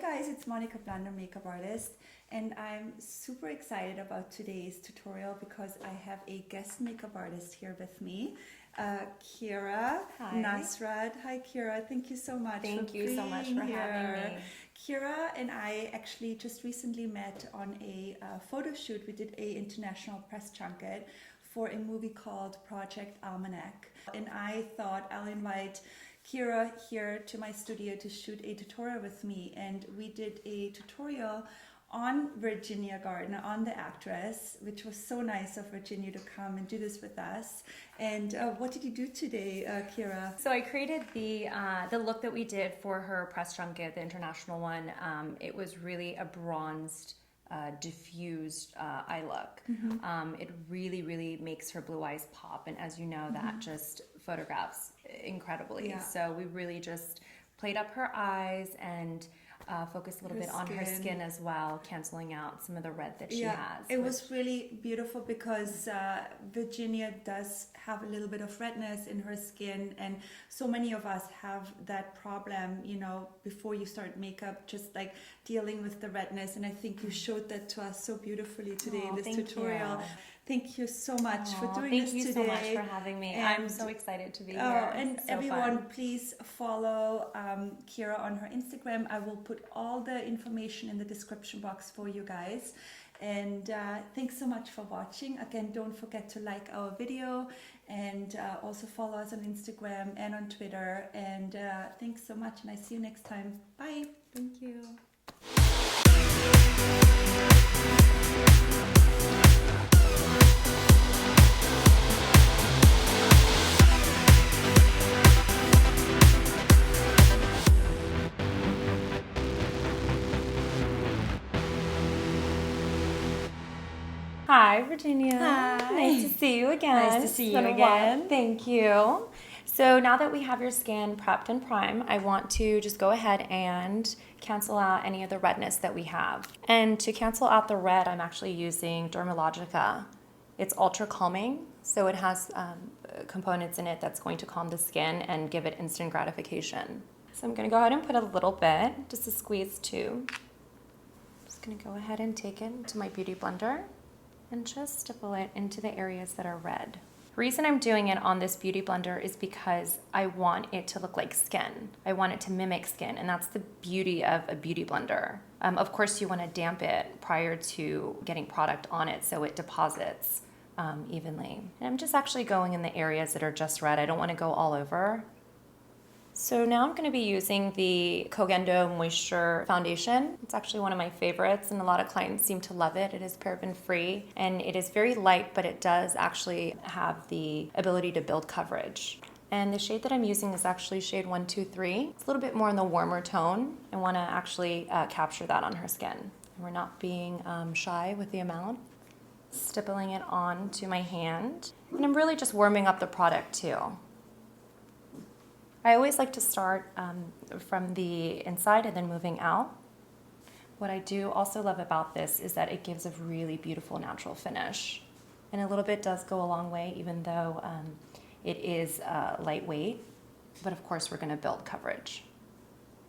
guys, it's Monika, Blunder makeup artist, and I'm super excited about today's tutorial because I have a guest makeup artist here with me, Kira Nasrat. Hi Kira, thank you so much Thank you so much for having me. Kira and I actually just recently met on a photo shoot. We did a international press junket for a movie called Project Almanac, and I thought I'll invite Kira here to my studio to shoot a tutorial with me, and we did a tutorial on Virginia Gardner, on the actress, which was so nice of Virginia to come and do this with us. And what did you do today, Kira? So I created the look that we did for her press junket, the international one. It was really a bronzed, diffused eye look. It really makes her blue eyes pop, and as you know, that just photographs incredibly. Yeah. So we really just played up her eyes and focused a little bit on her skin as well, canceling out some of the red that she has. It was really beautiful because Virginia does have a little bit of redness in her skin, and so many of us have that problem, you know, before you start makeup, just like dealing with the redness, and I think you showed that to us so beautifully today in this tutorial. Thank you so much for doing this today. Thank you so much for having me. I'm so excited to be here. And everyone, please follow Kira on her Instagram. I will put all the information in the description box for you guys. And thanks so much for watching. Again, don't forget to like our video and also follow us on Instagram and on Twitter. And thanks so much, and I see you next time. Bye. Thank you. Hi, Virginia. Hi. Nice to see you again. Nice to see you again. Thank you. So now that we have your skin prepped and primed, I want to just go ahead and cancel out any of the redness that we have. And to cancel out the red, I'm actually using Dermalogica. It's ultra calming, so it has components in it that's going to calm the skin and give it instant gratification. So I'm going to go ahead and put a little bit, just a squeeze tube. Just going to go ahead and take it into my beauty blender and just stipple it into the areas that are red. The reason I'm doing it on this beauty blender is because I want it to look like skin. I want it to mimic skin, and that's the beauty of a beauty blender. Of course, you want to damp it prior to getting product on it so it deposits evenly. And I'm just actually going in the areas that are just red. I don't want to go all over. So now I'm going to be using the Kogendo Moisture Foundation. It's actually one of my favorites, and a lot of clients seem to love it. It is paraben-free, and it is very light, but it does actually have the ability to build coverage. And the shade that I'm using is actually shade 123. It's a little bit more in the warmer tone. I want to actually capture that on her skin. And we're not being shy with the amount. Stippling it onto my hand. And I'm really just warming up the product too. I always like to start from the inside and then moving out. What I do also love about this is that it gives a really beautiful natural finish. And a little bit does go a long way, even though it is lightweight. But of course, we're going to build coverage.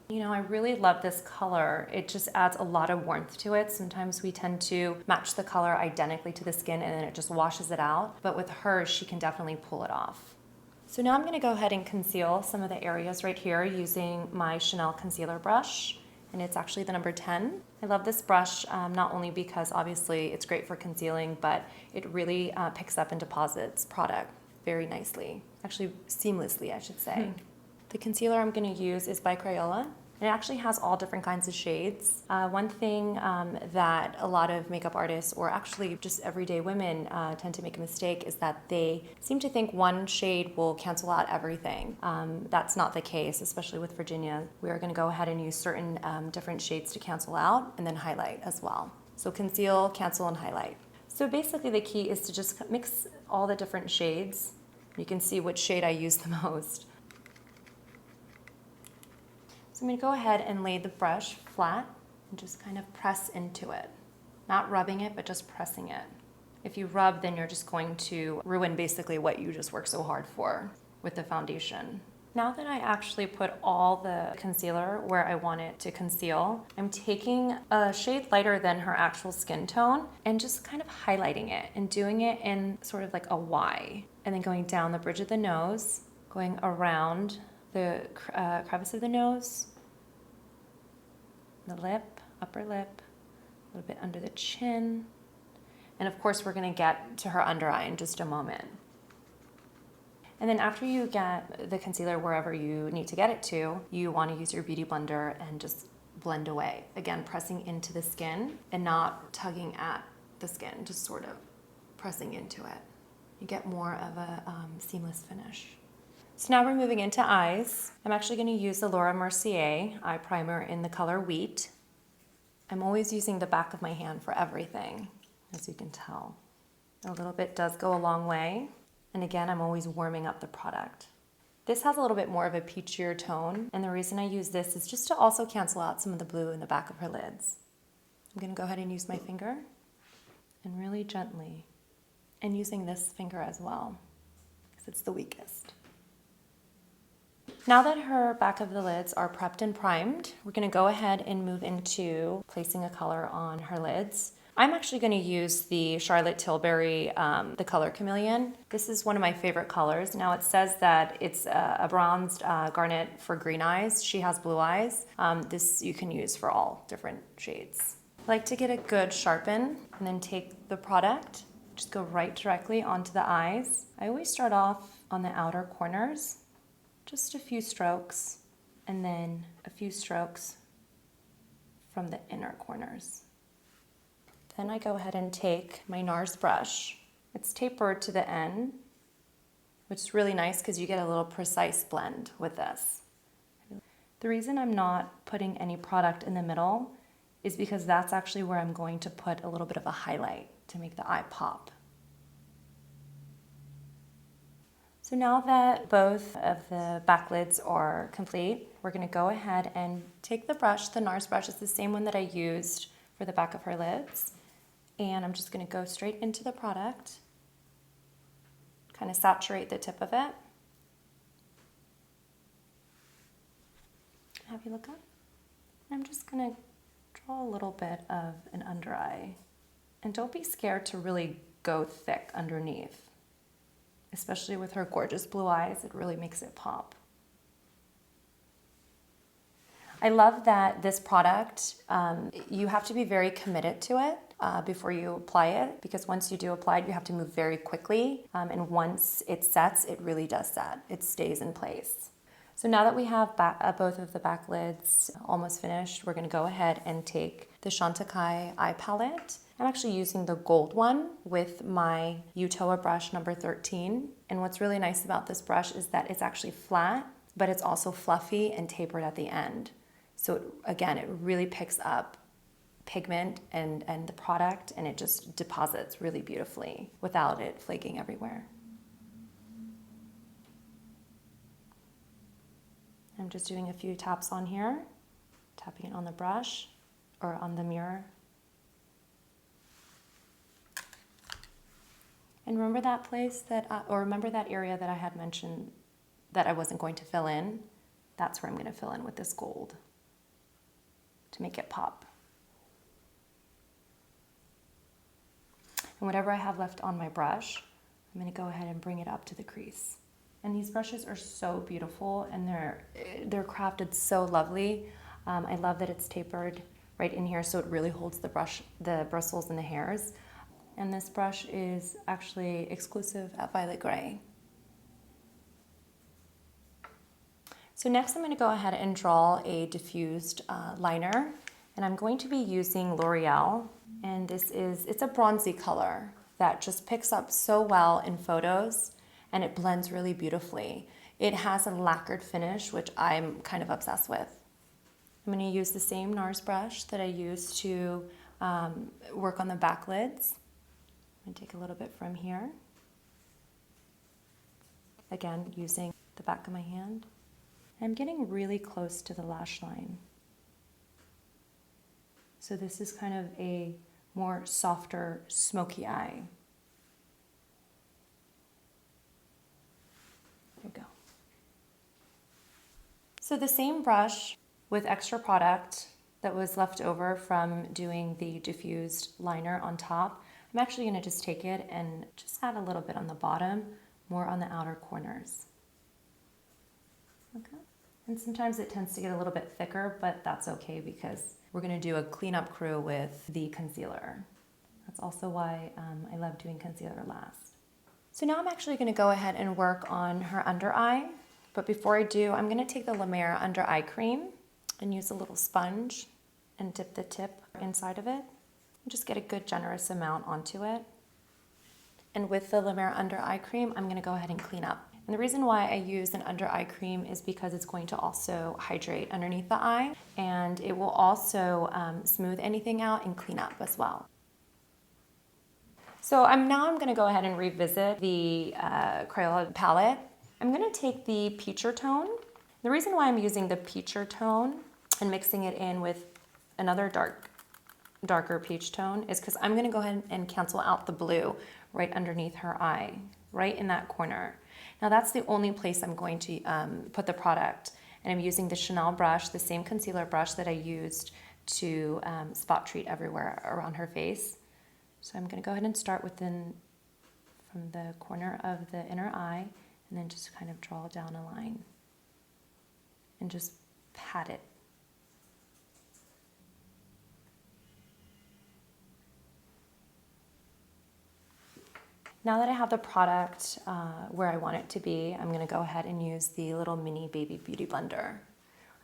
You know, I really love this color. It just adds a lot of warmth to it. Sometimes we tend to match the color identically to the skin and then it just washes it out. But with hers, she can definitely pull it off. So now I'm going to go ahead and conceal some of the areas right here using my Chanel concealer brush, and it's actually the number 10. I love this brush not only because obviously it's great for concealing, but it really picks up and deposits product very nicely, actually seamlessly, I should say. The concealer I'm going to use is by Crayola. It actually has all different kinds of shades. One thing that a lot of makeup artists, or actually just everyday women, tend to make a mistake is that they seem to think one shade will cancel out everything. That's not the case, especially with Virginia. We are going to go ahead and use certain different shades to cancel out and then highlight as well. So conceal, cancel, and highlight. So basically the key is to just mix all the different shades. You can see which shade I use the most. So I'm going to go ahead and lay the brush flat and just kind of press into it. Not rubbing it, but just pressing it. If you rub, then you're just going to ruin basically what you just worked so hard for with the foundation. Now that I actually put all the concealer where I want it to conceal, I'm taking a shade lighter than her actual skin tone and just kind of highlighting it and doing it in sort of like a Y. And then going down the bridge of the nose, going around the crevice of the nose, the lip, upper lip, a little bit under the chin. And of course, we're gonna get to her under eye in just a moment. And then after you get the concealer wherever you need to get it to, you want to use your Beauty Blender and just blend away. Again, pressing into the skin and not tugging at the skin, just sort of pressing into it. You get more of a seamless finish. So now we're moving into eyes. I'm actually going to use the Laura Mercier eye primer in the color Wheat. I'm always using the back of my hand for everything, as you can tell. A little bit does go a long way. And again, I'm always warming up the product. This has a little bit more of a peachier tone, and the reason I use this is just to also cancel out some of the blue in the back of her lids. I'm gonna go ahead and use my finger, and really gently, and using this finger as well, because it's the weakest. Now that her back of the lids are prepped and primed, we're gonna go ahead and move into placing a color on her lids. I'm actually going to use the Charlotte Tilbury, the color Chameleon. This is one of my favorite colors. Now it says that it's a bronzed garnet for green eyes. She has blue eyes. This you can use for all different shades. I like to get a good sharpen and then take the product, just go right directly onto the eyes. I always start off on the outer corners, just a few strokes, and then a few strokes from the inner corners. Then I go ahead and take my NARS brush. It's tapered to the end, which is really nice because you get a little precise blend with this. The reason I'm not putting any product in the middle is because that's actually where I'm going to put a little bit of a highlight to make the eye pop. So now that both of the back lids are complete, we're going to go ahead and take the brush. The NARS brush is the same one that I used for the back of her lids. And I'm just going to go straight into the product, kind of saturate the tip of it. Have you look up? I'm just going to draw a little bit of an under eye. And don't be scared to really go thick underneath. Especially with her gorgeous blue eyes, it really makes it pop. I love that this product, you have to be very committed to it before you apply it, because once you do apply it, you have to move very quickly. And once it sets, it really does set. It stays in place. So now that we have both of the back lids almost finished, we're gonna go ahead and take the Chantecaille eye palette. I'm actually using the gold one with my Utowa brush number 13. And what's really nice about this brush is that it's actually flat, but it's also fluffy and tapered at the end. So again, it really picks up pigment and the product, and it just deposits really beautifully without it flaking everywhere. I'm just doing a few taps on here, tapping it on the brush or on the mirror. And remember that place or remember that area that I had mentioned that I wasn't going to fill in? That's where I'm going to fill in with this gold to make it pop. And whatever I have left on my brush, I'm going to go ahead and bring it up to the crease. And these brushes are so beautiful, and they're crafted so lovely. I love that it's tapered right in here, so it really holds the bristles and the hairs. And this brush is actually exclusive at Violet Grey. So next I'm going to go ahead and draw a diffused liner, and I'm going to be using L'Oreal, and it's a bronzy color that just picks up so well in photos, and it blends really beautifully. It has a lacquered finish, which I'm kind of obsessed with. I'm going to use the same NARS brush that I used to work on the back lids. I'm going to take a little bit from here. Again, using the back of my hand. I'm getting really close to the lash line. So this is kind of a more softer, smoky eye. There we go. So the same brush with extra product that was left over from doing the diffused liner on top, I'm actually going to just take it and just add a little bit on the bottom, more on the outer corners. Okay. And sometimes it tends to get a little bit thicker, but that's okay because we're going to do a cleanup crew with the concealer. That's also why I love doing concealer last. So now I'm actually going to go ahead and work on her under eye. But before I do, I'm going to take the La Mer under eye cream and use a little sponge and dip the tip inside of it. And just get a good generous amount onto it. And with the La Mer under eye cream, I'm going to go ahead and clean up. And the reason why I use an under eye cream is because it's going to also hydrate underneath the eye, and it will also smooth anything out and clean up as well. So now I'm going to go ahead and revisit the Crayola palette. I'm going to take the Peacher tone. The reason why I'm using the Peacher tone and mixing it in with another darker peach tone is because I'm going to go ahead and cancel out the blue right underneath her eye, right in that corner. Now that's the only place I'm going to put the product, and I'm using the Chanel brush, the same concealer brush that I used to spot treat everywhere around her face. So I'm going to go ahead and start from the corner of the inner eye, and then just kind of draw down a line and just pat it. Now that I have the product where I want it to be, I'm going to go ahead and use the little mini baby beauty blender.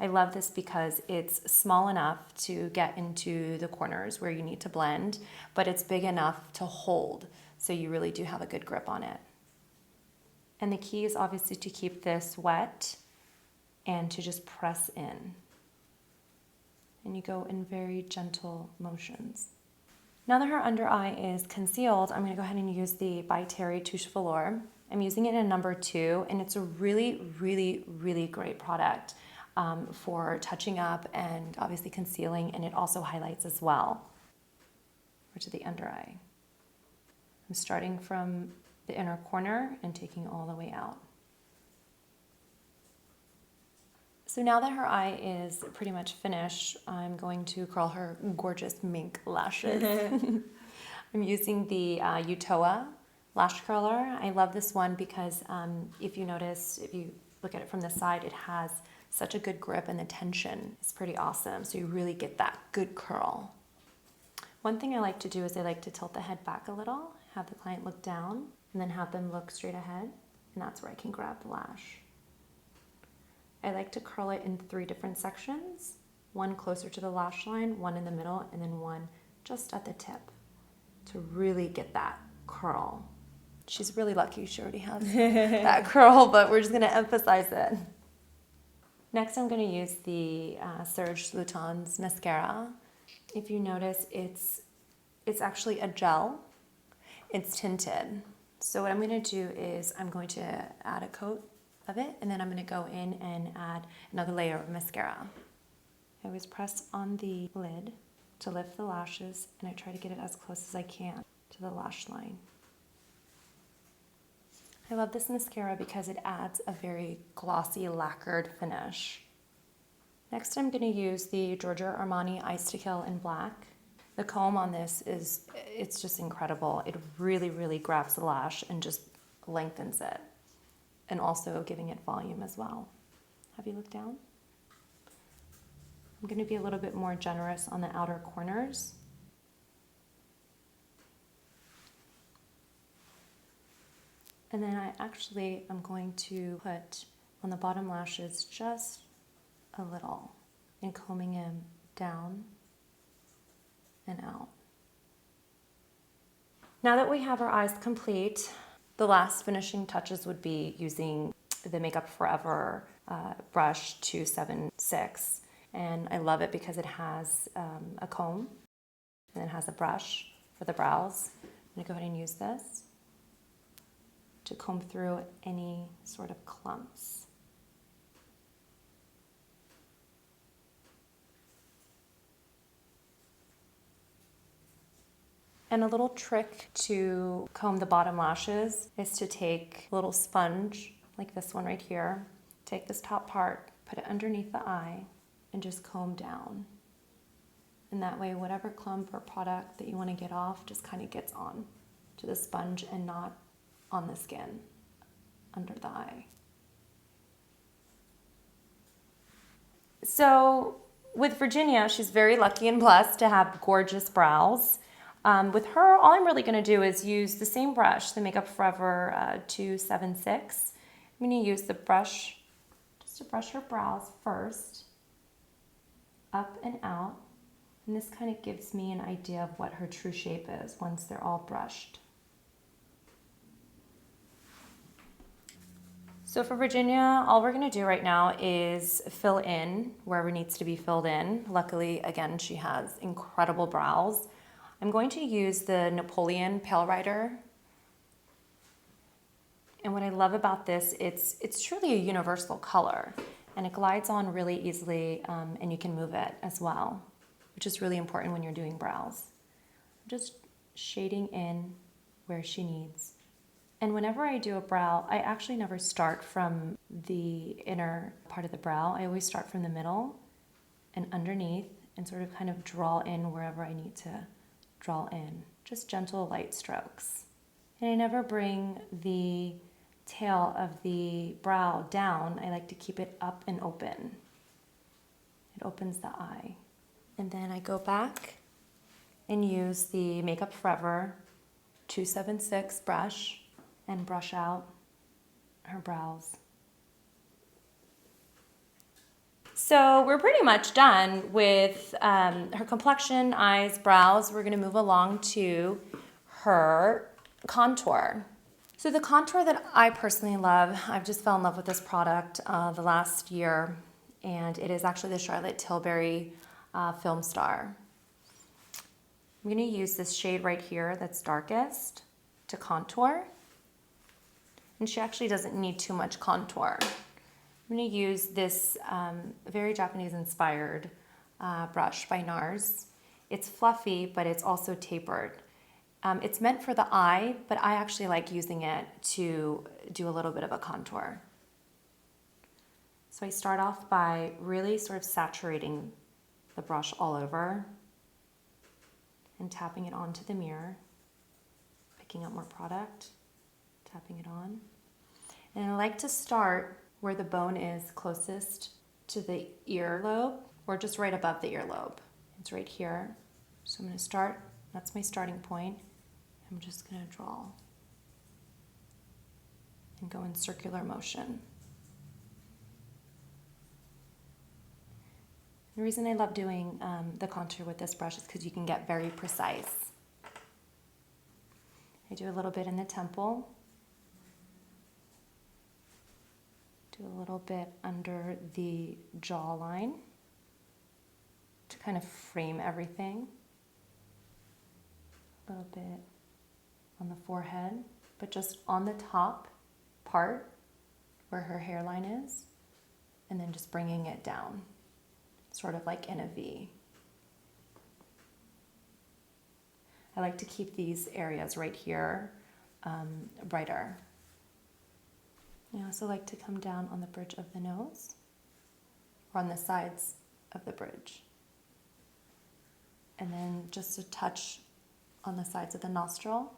I love this because it's small enough to get into the corners where you need to blend, but it's big enough to hold, so you really do have a good grip on it. And the key is obviously to keep this wet and to just press in. And you go in very gentle motions. Now that her under eye is concealed, I'm going to go ahead and use the By Terry Touche Velour. I'm using it in number 2, and it's a really, really, really great product for touching up and obviously concealing, and it also highlights as well. Or to the under eye. I'm starting from the inner corner and taking all the way out. So now that her eye is pretty much finished, I'm going to curl her gorgeous mink lashes. I'm using the Utowa lash curler. I love this one because if you notice, if you look at it from the side, it has such a good grip, and the tension is pretty awesome. So you really get that good curl. One thing I like to do is I like to tilt the head back a little, have the client look down, and then have them look straight ahead, and that's where I can grab the lash. I like to curl it in 3 different sections, one closer to the lash line, one in the middle, and then one just at the tip to really get that curl. She's really lucky she already has that curl, but we're just going to emphasize it. Next, I'm going to use the Serge Lutens mascara. If you notice, it's actually a gel. It's tinted. So what I'm going to do is I'm going to add a coat of it, and then I'm going to go in and add another layer of mascara. I always press on the lid to lift the lashes, and I try to get it as close as I can to the lash line. I love this mascara because it adds a very glossy lacquered finish. Next, I'm going to use the Giorgio Armani Ice to Kill in black. The comb on this it's just incredible. It really, really grabs the lash and just lengthens it, and also giving it volume as well. Have you looked down? I'm going to be a little bit more generous on the outer corners. And then I'm going to put on the bottom lashes just a little, and combing them down and out. Now that we have our eyes complete, the last finishing touches would be using the Makeup Forever brush 276. And I love it because it has a comb, and it has a brush for the brows. I'm going to go ahead and use this to comb through any sort of clumps. And a little trick to comb the bottom lashes is to take a little sponge, like this one right here, take this top part put it underneath the eye, and just comb down. And that way, whatever clump or product that you want to get off just kind of gets on to the sponge and not on the skin under the eye. So with Virginia, she's very lucky and blessed to have gorgeous brows. With her, all I'm really going to do is use the same brush, the Makeup Forever 276. I'm going to use the brush just to brush her brows first, up and out. And this kind of gives me an idea of what her true shape is once they're all brushed. So for Virginia, all we're going to do right now is fill in wherever needs to be filled in. Luckily, again, she has incredible brows. I'm going to use the Napoleon Pale Rider. And what I love about this, it's truly a universal color, and it glides on really easily, and you can move it as well, which is really important when you're doing brows. I'm just shading in where she needs. And whenever I do a brow, I actually never start from the inner part of the brow. I always start from the middle and underneath and sort of kind of draw in wherever I need to draw in. Just gentle, light strokes. And I never bring the tail of the brow down. I like to keep it up and open. It opens the eye. And then I go back and use the Makeup Forever 276 brush and brush out her brows. So we're pretty much done with her complexion, eyes, brows. We're gonna move along to her contour. So the contour that I personally love, I've just fell in love with this product the last year, and it is actually the Charlotte Tilbury Film Star. I'm going to use this shade right here that's darkest to contour. And she actually doesn't need too much contour. I'm going to use this very Japanese-inspired brush by NARS. It's fluffy, but it's also tapered. It's meant for the eye, but I actually like using it to do a little bit of a contour. So I start off by really sort of saturating the brush all over and tapping it onto the mirror, picking up more product, tapping it on. And I like to start where the bone is closest to the earlobe, or just right above the earlobe. It's right here. So I'm going to start, that's my starting point. I'm just going to draw and go in circular motion. The reason I love doing the contour with this brush is because you can get very precise. I do a little bit in the temple, do a little bit under the jawline to kind of frame everything, a little bit on the forehead, but just on the top part where her hairline is, and then just bringing it down, sort of like in a V. I like to keep these areas right here brighter. I also like to come down on the bridge of the nose, or on the sides of the bridge. And then just a touch on the sides of the nostril.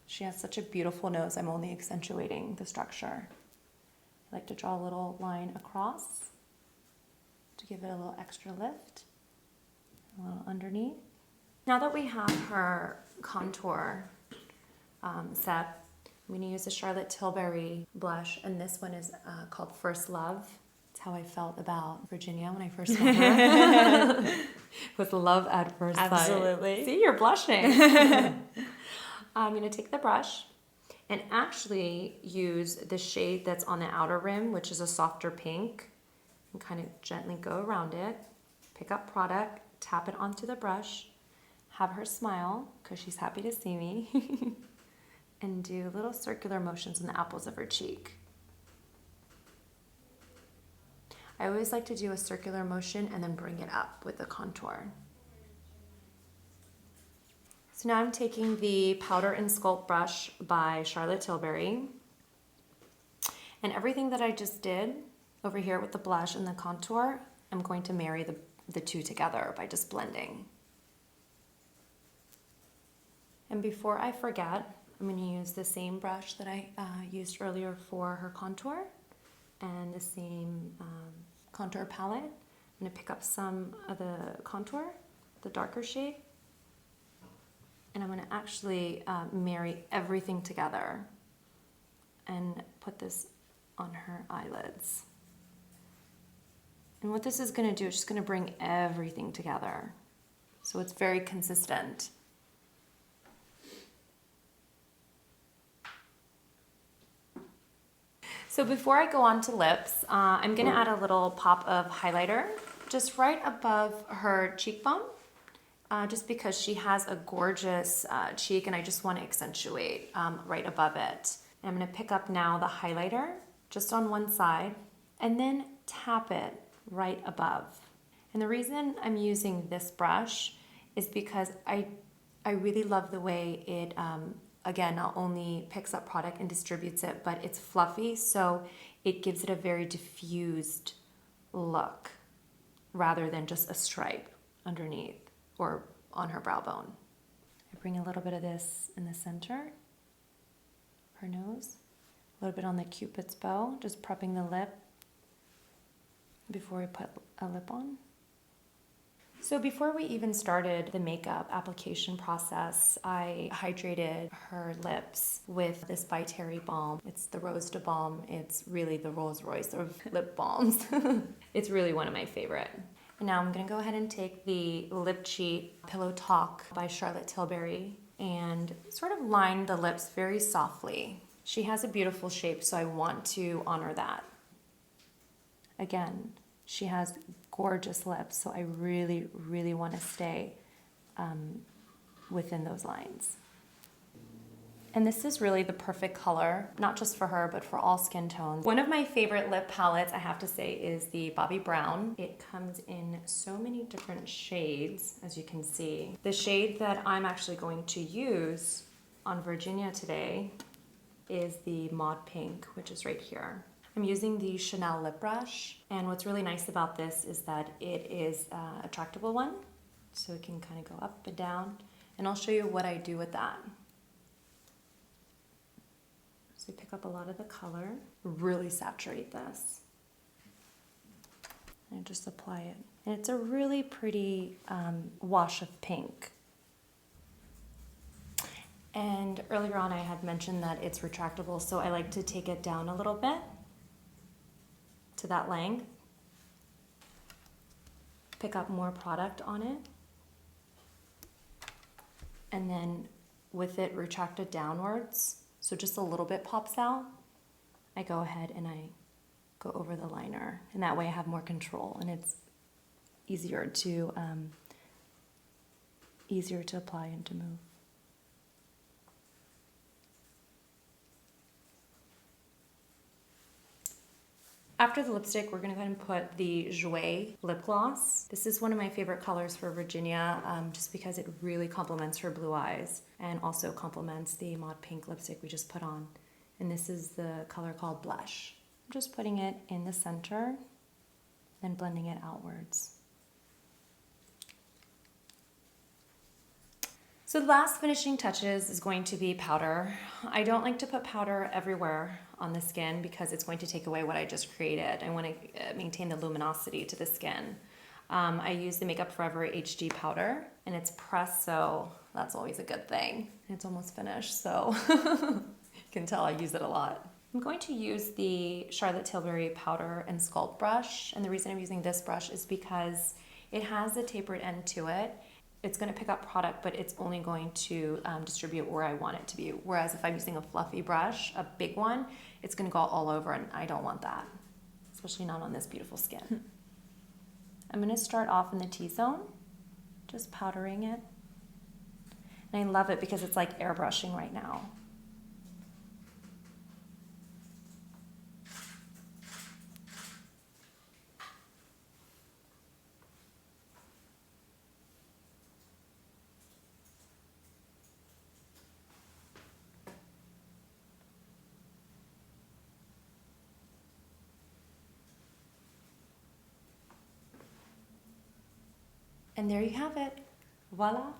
She has such a beautiful nose, I'm only accentuating the structure. I like to draw a little line across to give it a little extra lift, a little underneath. Now that we have her contour set, I'm going to use the Charlotte Tilbury blush, and this one is called First Love. It's how I felt about Virginia when I first met her. With love at first sight. Absolutely. See, you're blushing. I'm going to take the brush and actually use the shade that's on the outer rim, which is a softer pink, and kind of gently go around it, pick up product, tap it onto the brush, have her smile because she's happy to see me, and do little circular motions in the apples of her cheek. I always like to do a circular motion and then bring it up with the contour. So now I'm taking the Powder and Sculpt brush by Charlotte Tilbury, and everything that I just did, Over here with the blush and the contour, I'm going to marry the two together by just blending. And before I forget, I'm going to use the same brush that I used earlier for her contour and the same contour palette. I'm going to pick up some of the contour, the darker shade, and I'm going to actually marry everything together and put this on her eyelids. And what this is going to do is just going to bring everything together, so it's very consistent. So before I go on to lips, I'm going to add a little pop of highlighter just right above her cheekbone, just because she has a gorgeous cheek and I just want to accentuate right above it. And I'm going to pick up now the highlighter just on one side and then tap it right above. And the reason I'm using this brush is because I really love the way it again, not only picks up product and distributes it, but it's fluffy, so it gives it a very diffused look rather than just a stripe underneath or on her brow bone. I bring a little bit of this in the center of her nose, a little bit on the Cupid's bow, just prepping the lip before we put a lip on. So before we even started the makeup application process, I hydrated her lips with this by Terry balm. It's the Rose de Balm. It's really the Rolls Royce of lip balms. It's really one of my favorite. And now I'm gonna go ahead and take the Lip Cheat Pillow Talk by Charlotte Tilbury and sort of line the lips very softly. She has a beautiful shape, so I want to honor that. Again, she has gorgeous lips, so I really, really want to stay within those lines. And this is really the perfect color, not just for her, but for all skin tones. One of my favorite lip palettes, I have to say, is the Bobbi Brown. It comes in so many different shades, as you can see. The shade that I'm actually going to use on Virginia today is the Maud Pink, which is right here. I'm using the Chanel lip brush, and what's really nice about this is that it is a tractable one, so it can kind of go up and down, and I'll show you what I do with that. So pick up a lot of the color, really saturate this, and just apply it. And it's a really pretty wash of pink. And earlier on I had mentioned that it's retractable, so I like to take it down a little bit to that length, pick up more product on it, and then with it retracted downwards, so just a little bit pops out, I go ahead and I go over the liner, and that way I have more control and it's easier to apply and to move. After the lipstick, we're gonna go ahead and put the Jouer lip gloss. This is one of my favorite colors for Virginia, just because it really complements her blue eyes and also complements the Maud Pink lipstick we just put on. And this is the color called Blush. I'm just putting it in the center and blending it outwards. So the last finishing touches is going to be powder. I don't like to put powder everywhere on the skin because it's going to take away what I just created. I want to maintain the luminosity to the skin. I use the Makeup Forever HD powder, and it's pressed, so that's always a good thing. It's almost finished, so you can tell I use it a lot. I'm going to use the Charlotte Tilbury powder and sculpt brush, and the reason I'm using this brush is because it has a tapered end to it. It's going to pick up product, but it's only going to distribute where I want it to be. Whereas if I'm using a fluffy brush, a big one, it's going to go all over, and I don't want that, especially not on this beautiful skin. I'm going to start off in the T-zone, just powdering it. And I love it because it's like airbrushing right now. And there you have it. Voila.